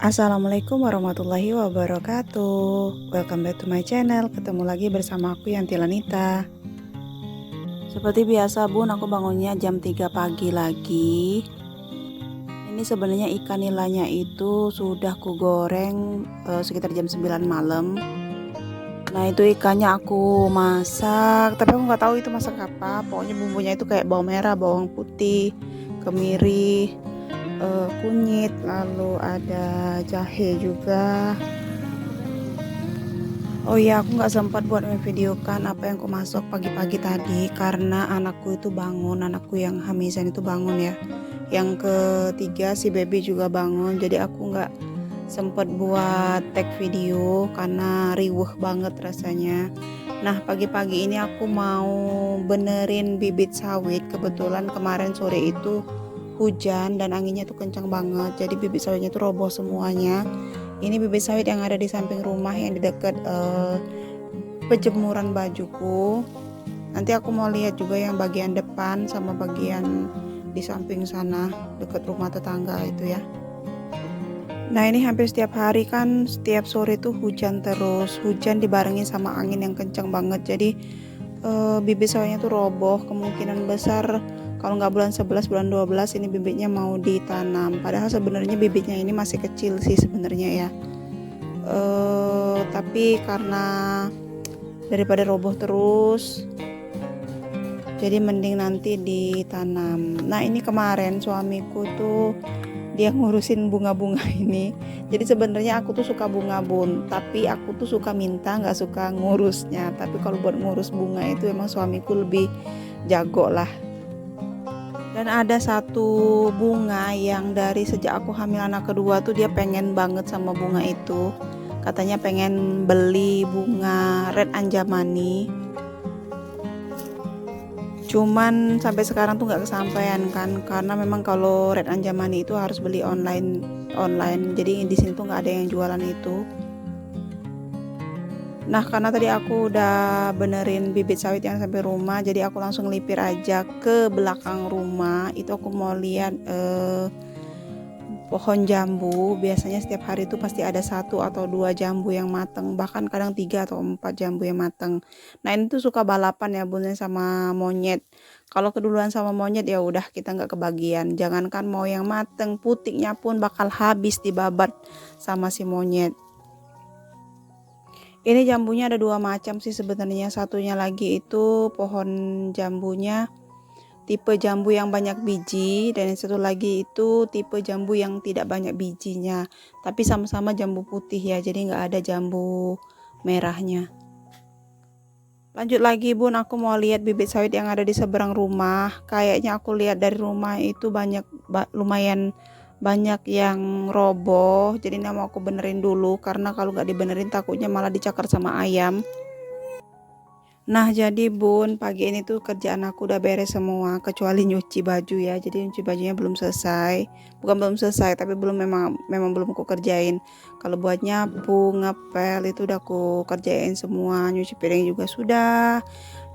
Assalamualaikum warahmatullahi wabarakatuh. Welcome back to my channel. Ketemu lagi bersama aku Yanti Lanita. Seperti biasa bun, aku bangunnya jam 3 pagi lagi. Ini sebenarnya ikan nilainya itu sudah ku goreng sekitar jam 9 malam. Nah itu ikannya aku masak, tapi aku nggak tahu itu masak apa. Pokoknya bumbunya itu kayak bawang merah, bawang putih, kemiri, kunyit, lalu ada jahe juga. Oh iya, aku nggak sempat buat memvideokan apa yang aku masak pagi-pagi tadi karena anakku itu bangun, anakku yang Hamizan itu bangun ya. Yang ketiga si baby juga bangun, jadi aku nggak sempat buat tag video karena riuh banget rasanya. Nah pagi-pagi ini aku mau benerin bibit sawit. Kebetulan kemarin sore itu hujan dan anginnya tuh kencang banget, jadi bibit sawitnya tuh roboh semuanya. Ini bibit sawit yang ada di samping rumah yang di dekat penjemuran bajuku. Nanti aku mau lihat juga yang bagian depan sama bagian di samping sana dekat rumah tetangga itu ya. Nah ini hampir setiap hari kan, setiap sore tuh hujan terus, hujan dibarengi sama angin yang kencang banget. Jadi bibit sawitnya tuh roboh, kemungkinan besar kalau nggak bulan 11 bulan 12 ini bibitnya mau ditanam. Padahal sebenarnya bibitnya ini masih kecil sih sebenarnya ya. Tapi karena daripada roboh terus, jadi mending nanti ditanam. Nah ini kemarin suamiku tuh dia ngurusin bunga-bunga ini. Jadi sebenarnya aku tuh suka bunga bun, tapi aku tuh suka minta, nggak suka ngurusnya. Tapi kalau buat ngurus bunga itu emang suamiku lebih jago lah. Dan ada satu bunga yang dari sejak aku hamil anak kedua tuh dia pengen banget sama bunga itu. Katanya pengen beli bunga red anjamani. Cuman sampai sekarang tuh nggak kesampaian kan, karena memang kalau red anjamani itu harus beli online. Jadi di sini tuh nggak ada yang jualan itu. Nah karena tadi aku udah benerin bibit sawit yang sampai rumah, jadi aku langsung lipir aja ke belakang rumah. Itu aku mau lihat pohon jambu. Biasanya setiap hari itu pasti ada 1 atau 2 jambu yang mateng, bahkan kadang 3 atau 4 jambu yang mateng. Nah ini tuh suka balapan ya bunda sama monyet. Kalau keduluan sama monyet ya udah kita nggak kebagian. Jangankan mau yang mateng, putiknya pun bakal habis dibabat sama si monyet. Ini jambunya ada 2 macam sih sebenarnya. Satunya lagi itu pohon jambunya tipe jambu yang banyak biji, dan yang satu lagi itu tipe jambu yang tidak banyak bijinya, tapi sama-sama jambu putih ya, jadi nggak ada jambu merahnya. Lanjut lagi bun, aku mau lihat bibit sawit yang ada di seberang rumah. Kayaknya aku lihat dari rumah itu lumayan banyak yang roboh, jadi ini mau aku benerin dulu karena kalau nggak dibenerin takutnya malah dicakar sama ayam. Nah jadi bun, pagi ini tuh kerjaan aku udah beres semua kecuali nyuci baju ya. Jadi nyuci bajunya belum selesai. Bukan belum selesai, tapi memang belum aku kerjain. Kalau buat nyapu, ngepel itu udah aku kerjain semua. Nyuci piring juga sudah.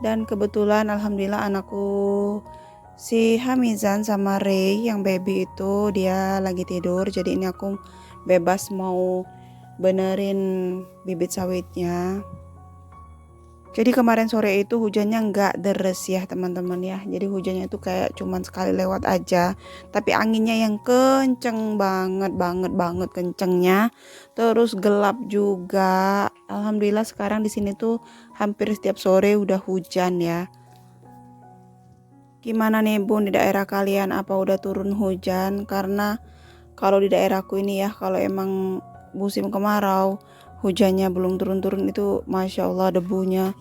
Dan kebetulan alhamdulillah anakku si Hamizan sama Ray yang baby itu dia lagi tidur. Jadi ini aku bebas mau benerin bibit sawitnya. Jadi kemarin sore itu hujannya nggak deres ya teman-teman ya. Jadi hujannya itu kayak cuman sekali lewat aja. Tapi anginnya yang kenceng banget kencengnya. Terus gelap juga. Alhamdulillah sekarang di sini tuh hampir setiap sore udah hujan ya. Gimana nih bun di daerah kalian, apa udah turun hujan? Karena kalau di daerahku ini ya, kalau emang musim kemarau hujannya belum turun-turun itu Masya Allah debunya.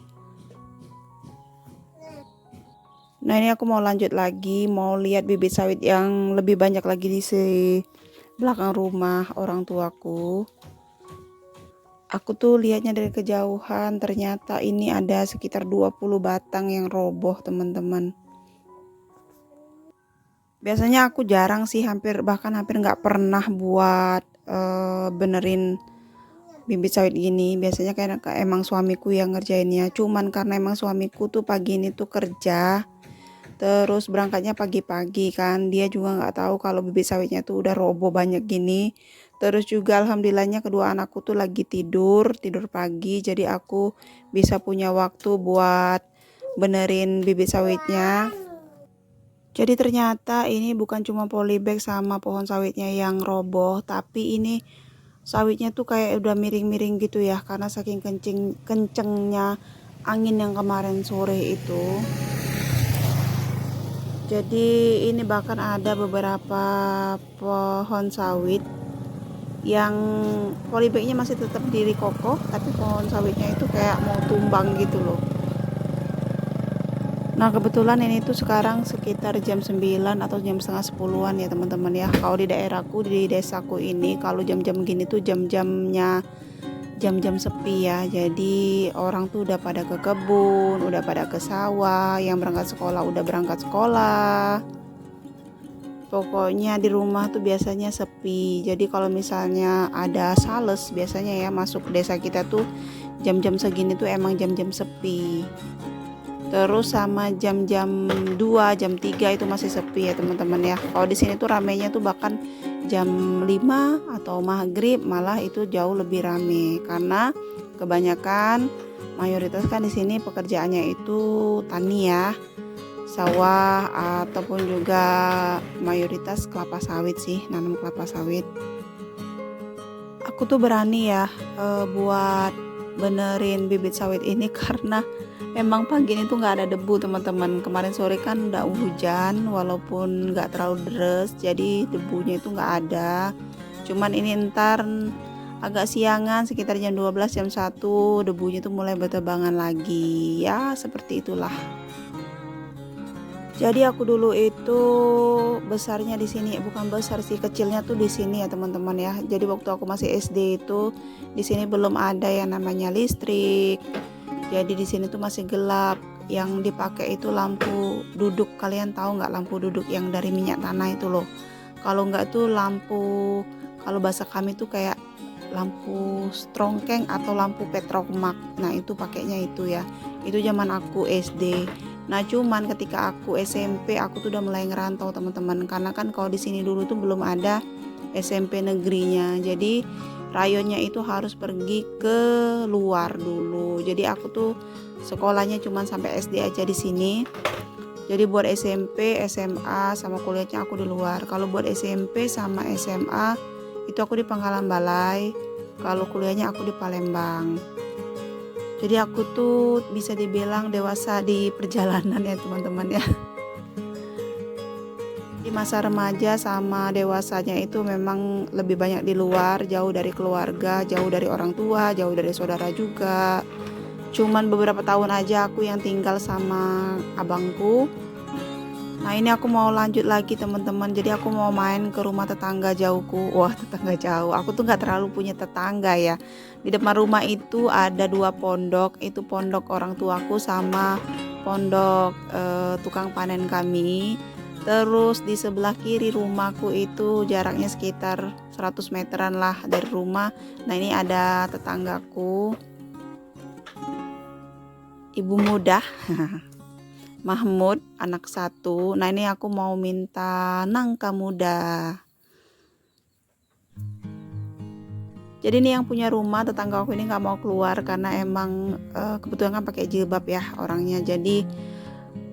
Nah ini aku mau lanjut lagi, mau lihat bibit sawit yang lebih banyak lagi di belakang rumah orang tuaku. Aku tuh lihatnya dari kejauhan, ternyata ini ada sekitar 20 batang yang roboh teman-teman. Biasanya aku jarang sih, bahkan hampir nggak pernah buat benerin bibit sawit gini. Biasanya kayak emang suamiku yang ngerjainnya. Cuman karena emang suamiku tuh pagi ini tuh kerja, terus berangkatnya pagi-pagi kan, dia juga nggak tahu kalau bibit sawitnya tuh udah roboh banyak gini. Terus juga alhamdulillahnya kedua anakku tuh lagi tidur pagi, jadi aku bisa punya waktu buat benerin bibit sawitnya. Jadi ternyata ini bukan cuma polybag sama pohon sawitnya yang roboh, tapi ini sawitnya tuh kayak udah miring-miring gitu ya, karena saking kencengnya angin yang kemarin sore itu. Jadi ini bahkan ada beberapa pohon sawit yang polybagnya masih tetap diri kokoh, tapi pohon sawitnya itu kayak mau tumbang gitu loh. Nah kebetulan ini tuh sekarang sekitar jam 9 atau jam setengah 10-an ya teman-teman ya. Kalau di daerahku, di desaku ini, kalau jam-jam gini tuh jam-jamnya jam-jam sepi ya. Jadi orang tuh udah pada ke kebun, udah pada ke sawah, yang berangkat sekolah udah berangkat sekolah. Pokoknya di rumah tuh biasanya sepi. Jadi kalau misalnya ada sales biasanya ya masuk desa kita tuh jam-jam segini tuh emang jam-jam sepi. Terus sama jam-jam 2, jam 3 itu masih sepi ya teman-teman ya. Kalau di sini tuh ramenya tuh bahkan jam 5 atau maghrib malah itu jauh lebih rame karena kebanyakan mayoritas kan di sini pekerjaannya itu tani ya, sawah ataupun juga mayoritas kelapa sawit sih, nanam kelapa sawit. Aku tuh berani ya buat benerin bibit sawit ini karena emang pagi ini tuh nggak ada debu teman-teman. Kemarin sore kan udah hujan walaupun nggak terlalu deras, jadi debunya itu nggak ada. Cuman ini ntar agak siangan sekitar jam 12 jam 1 debunya tuh mulai berterbangan lagi. Ya seperti itulah. Jadi aku dulu itu besarnya di sini, bukan besar sih, kecilnya tuh di sini ya teman-teman ya. Jadi waktu aku masih SD itu di sini belum ada yang namanya listrik. Jadi di sini tuh masih gelap. Yang dipakai itu lampu duduk. Kalian tahu nggak lampu duduk yang dari minyak tanah itu loh? Kalau nggak tuh lampu, kalau bahasa kami tuh kayak lampu strongkeng atau lampu petrokmak. Nah itu pakainya itu ya. Itu zaman aku SD. Nah cuman ketika aku SMP aku tuh udah mulai ngerantau teman-teman, karena kan kalau di sini dulu tuh belum ada SMP negerinya. Jadi rayonnya itu harus pergi ke luar dulu. Jadi aku tuh sekolahnya cuman sampai SD aja di sini. Jadi buat SMP, SMA sama kuliahnya aku di luar. Kalau buat SMP sama SMA itu aku di Pangkalan Balai. Kalau kuliahnya aku di Palembang. Jadi aku tuh bisa dibilang dewasa di perjalanan ya teman-teman ya. Di masa remaja sama dewasanya itu memang lebih banyak di luar, jauh dari keluarga, jauh dari orang tua, jauh dari saudara juga. Cuman beberapa tahun aja aku yang tinggal sama abangku. Nah ini aku mau lanjut lagi teman-teman. Jadi aku mau main ke rumah tetangga jauhku. Wah tetangga jauh, aku tuh gak terlalu punya tetangga ya. Di depan rumah itu ada 2 pondok. Itu pondok orang tuaku sama pondok tukang panen kami. Terus di sebelah kiri rumahku itu jaraknya sekitar 100 meteran lah dari rumah. Nah ini ada tetanggaku, ibu muda Mahmud, anak 1. Nah ini aku mau minta nangka muda. Jadi ini yang punya rumah, tetangga aku ini nggak mau keluar karena emang kebetulan kan pakai jilbab ya orangnya. Jadi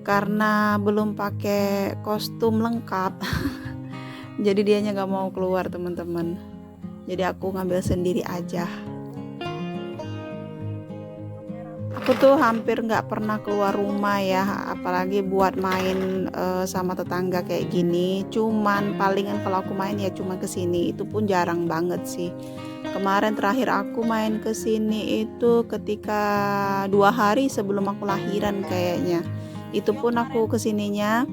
karena belum pakai kostum lengkap jadi dianya nggak mau keluar teman-teman. Jadi aku ngambil sendiri aja. Aku tuh hampir nggak pernah keluar rumah ya, apalagi buat main sama tetangga kayak gini. Cuman palingan kalau aku main ya cuma kesini, itu pun jarang banget sih. Kemarin terakhir aku main kesini itu ketika 2 hari sebelum aku lahiran kayaknya. Itu pun aku kesininya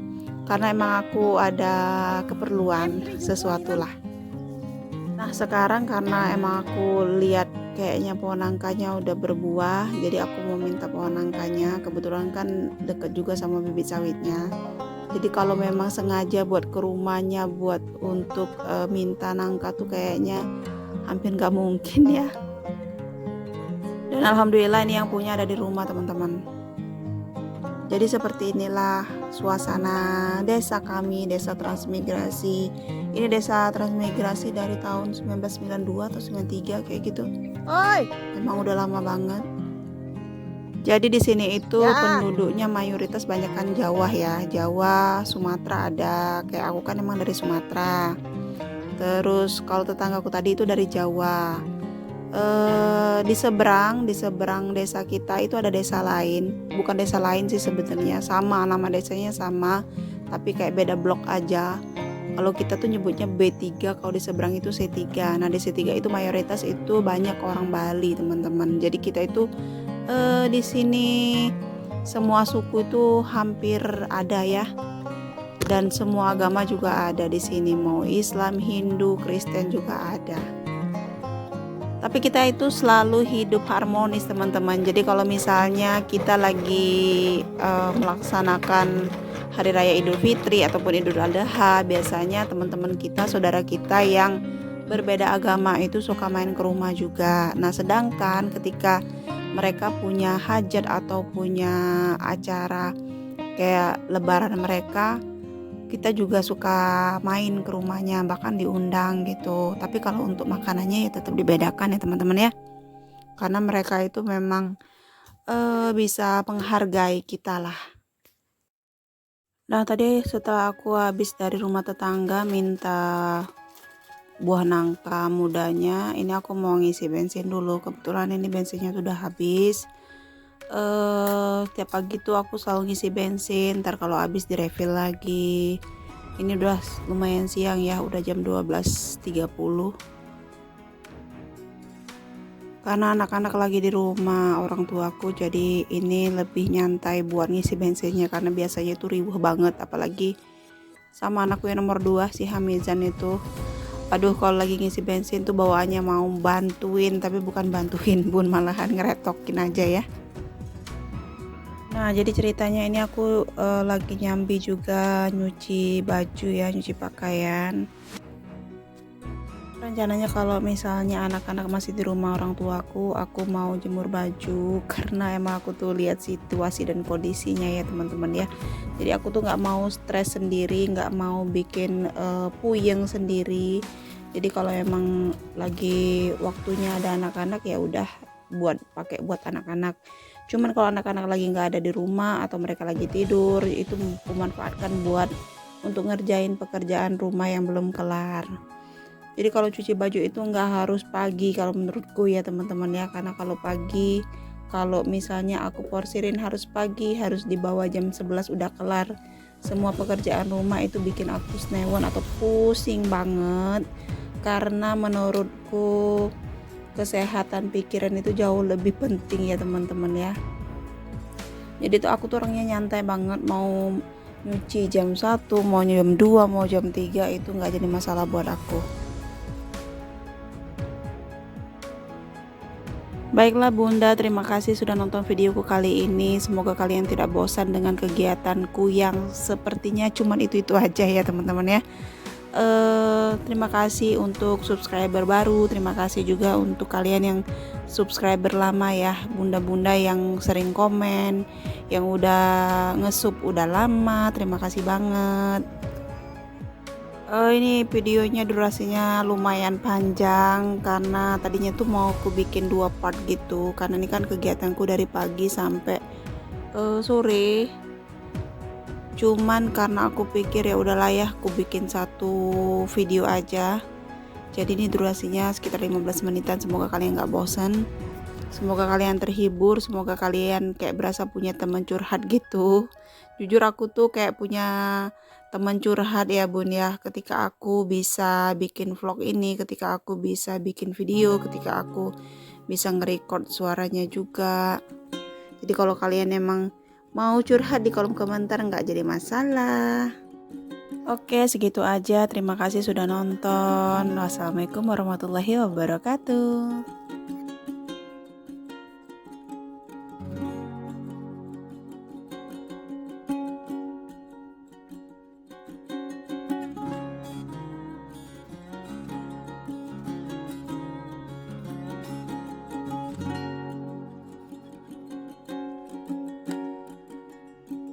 karena emang aku ada keperluan sesuatu lah. Nah sekarang karena emang aku lihat kayaknya pohon nangkanya udah berbuah, jadi aku mau minta pohon nangkanya. Kebetulan kan deket juga sama bibit sawitnya. Jadi kalau memang sengaja buat ke rumahnya buat untuk minta nangka tuh kayaknya hampir nggak mungkin ya. Dan alhamdulillah ini yang punya ada di rumah teman-teman. Jadi seperti inilah suasana desa kami, desa transmigrasi. Ini desa transmigrasi dari tahun 1992 atau 93 kayak gitu. Oi, memang udah lama banget. Jadi di sini itu penduduknya mayoritas banyakkan Jawa ya, Jawa, Sumatera ada. Kayak aku kan emang dari Sumatera. Terus kalau tetanggaku tadi itu dari Jawa. Di seberang desa kita itu ada desa lain, bukan desa lain sih sebenarnya, sama nama desanya sama, tapi kayak beda blok aja. Kalau kita tuh nyebutnya B3, kalau di seberang itu C3. Nah di C3 itu mayoritas itu banyak orang Bali teman-teman. Jadi kita itu di sini semua suku itu hampir ada ya, dan semua agama juga ada di sini, mau Islam, Hindu, Kristen juga ada. Tapi kita itu selalu hidup harmonis teman-teman. Jadi kalau misalnya kita lagi melaksanakan Hari Raya Idul Fitri ataupun Idul Adha, biasanya teman-teman kita, saudara kita yang berbeda agama itu suka main ke rumah juga. Nah sedangkan ketika mereka punya hajat atau punya acara kayak lebaran mereka, kita juga suka main ke rumahnya, bahkan diundang gitu. Tapi kalau untuk makanannya ya tetap dibedakan ya teman-teman ya, karena mereka itu memang bisa menghargai kita lah. Nah tadi setelah aku habis dari rumah tetangga minta buah nangka mudanya, ini aku mau ngisi bensin dulu. Kebetulan ini bensinnya sudah habis. Tiap pagi tuh aku selalu ngisi bensin, ntar kalau habis di refill lagi. Ini udah lumayan siang ya, udah jam 12.30. Karena anak-anak lagi di rumah orang tuaku, jadi ini lebih nyantai buat ngisi bensinnya, karena biasanya itu riuh banget, apalagi sama anakku yang nomor 2 si Hamizan itu. Aduh kalau lagi ngisi bensin tuh bawaannya mau bantuin, tapi bukan bantuin bun, malahan ngeretokin aja ya. Nah jadi ceritanya ini aku lagi nyambi juga nyuci baju ya, nyuci pakaian. Rencananya kalau misalnya anak-anak masih di rumah orang tuaku, aku mau jemur baju karena emang aku tuh lihat situasi dan kondisinya ya teman-teman ya. Jadi aku tuh nggak mau stres sendiri, nggak mau bikin puyeng sendiri. Jadi kalau emang lagi waktunya ada anak-anak ya udah pakai buat anak-anak. Cuman kalau anak-anak lagi nggak ada di rumah atau mereka lagi tidur, itu aku manfaatkan buat untuk ngerjain pekerjaan rumah yang belum kelar. Jadi kalau cuci baju itu nggak harus pagi kalau menurutku ya teman-teman ya, karena kalau pagi, kalau misalnya aku porsirin harus pagi, harus dibawa jam 11 udah kelar semua pekerjaan rumah, itu bikin aku snewon atau pusing banget. Karena menurutku kesehatan pikiran itu jauh lebih penting ya teman-teman ya. Jadi tuh aku tuh orangnya nyantai banget, mau nyuci jam 1, mau jam 2, mau jam 3 itu nggak jadi masalah buat aku. Baiklah bunda, terima kasih sudah nonton videoku kali ini. Semoga kalian tidak bosan dengan kegiatanku yang sepertinya cuman itu-itu aja ya teman-teman ya. Terima kasih untuk subscriber baru, terima kasih juga untuk kalian yang subscriber lama ya, bunda-bunda yang sering komen, yang udah nge-sub udah lama, terima kasih banget. Ini videonya durasinya lumayan panjang karena tadinya tuh mau aku bikin 2 part gitu, karena ini kan kegiatanku dari pagi sampai sore. Cuman karena aku pikir ya udahlah ya, aku bikin 1 video aja. Jadi ini durasinya sekitar 15 menitan. Semoga kalian gak bosan, semoga kalian terhibur, semoga kalian kayak berasa punya teman curhat gitu. Jujur aku tuh kayak punya teman curhat ya bun ya, ketika aku bisa bikin vlog ini, ketika aku bisa bikin video, ketika aku bisa nge-record suaranya juga. Jadi kalau kalian emang mau curhat di kolom komentar nggak jadi masalah. Oke segitu aja, terima kasih sudah nonton. Wassalamualaikum warahmatullahi wabarakatuh.